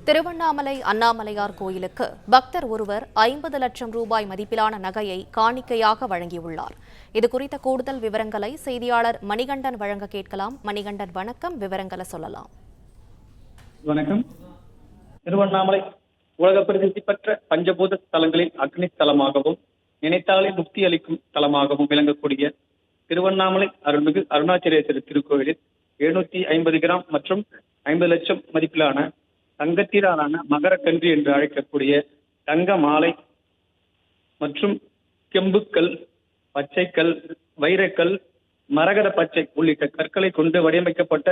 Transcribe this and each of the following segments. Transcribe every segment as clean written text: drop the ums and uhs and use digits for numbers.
திருவண்ணாமலை அண்ணாமலையார் கோயிலுக்கு பக்தர் ஒருவர் 50 லட்சம் ரூபாய் மதிப்பிலான நகையை காணிக்கையாக வழங்கியுள்ளார். இதுகுறித்த கூடுதல் விவரங்களை செய்தியாளர் மணிகண்டன் வழங்க கேட்கலாம். மணிகண்டன், வணக்கம். விவரங்களை சொல்லலாம். வணக்கம். திருவண்ணாமலை உலக பிரசித்தி பெற்ற பஞ்சபூத ஸ்தலங்களில் அக்னி ஸ்தலமாகவும் நினைத்தாலே முக்தி அளிக்கும் ஸ்தலமாகவும் விளங்கக்கூடிய திருவண்ணாமலை அருள்மிகு அருணாச்சலேஸ்வரர் திருக்கோயிலில் 750 கிராம் மற்றும் 50 லட்சம் மதிப்பிலான தங்கத்திலான மகரக்கன்று என்று அழைக்கக்கூடிய தங்க மாலை மற்றும் கெம்புக்கல், பச்சைக்கல், வைரக்கல், மரகத பச்சை உள்ளிட்ட கற்களை கொண்டு வடிவமைக்கப்பட்ட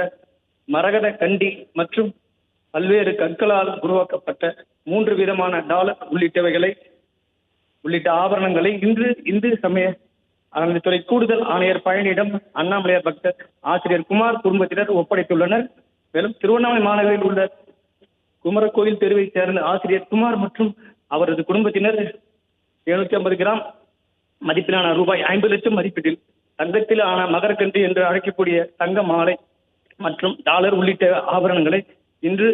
மரகத கண்டி மற்றும் பல்வேறு கற்களால் உருவாக்கப்பட்ட 3 விதமான டாலர் உள்ளிட்ட ஆபரணங்களை இன்று இந்து சமய அறநிலையத்துறை கூடுதல் ஆணையர் பழனியிடம் அண்ணாமலையார் பக்தர் ஆசிரியர் குமார் குடும்பத்தினர் ஒப்படைத்துள்ளனர். மேலும் திருவண்ணாமலை மாநகரில் உள்ள குமரகோயில் தெருவை சேர்ந்த ஆசிரியர் குமார் மற்றும் அவரது குடும்பத்தினர் 750 கிராம் மதிப்பிலான ரூபாய் 50 லட்சம் மதிப்பீட்டில் தங்கத்திலான மகரக்கன்று என்று அழைக்கக்கூடிய தங்க மாலை மற்றும் டாலர் உள்ளிட்ட ஆபரணங்களை இன்று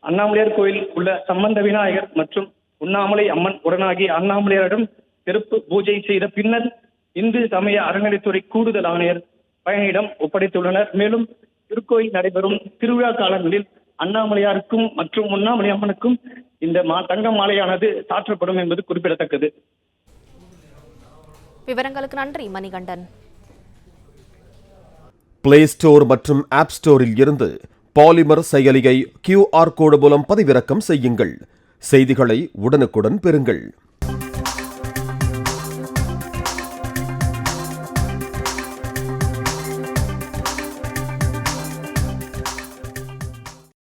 அண்ணாமலையார் கோயில் உள்ள சம்பந்த விநாயகர் மற்றும் உண்ணாமலை அம்மன் உடனாகி அண்ணாமலையாரிடம் சிறப்பு பூஜை செய்த பின்னர் இந்து சமய அறநிலையத்துறை கூடுதல் ஆணையர் பழனியிடம் ஒப்படைத்துள்ளனர். மேலும் திருக்கோயில் நடைபெறும் திருவிழா காலங்களில் அண்ணாமலையாருக்கும் மற்றும் உண்ணாமலை அம்மனுக்கும் இந்த தங்க மாலையானது சாற்றப்படும் என்பது குறிப்பிடத்தக்கது. விவரங்களுக்கு நன்றி மணிகண்டன். பிளே ஸ்டோர் மற்றும் ஆப் ஸ்டோரில் இருந்து பாலிமர் செயலியை QR கோடு மூலம் பதிவிறக்கம் செய்யுங்கள். செய்திகளை உடனுக்குடன் பெறுங்கள்.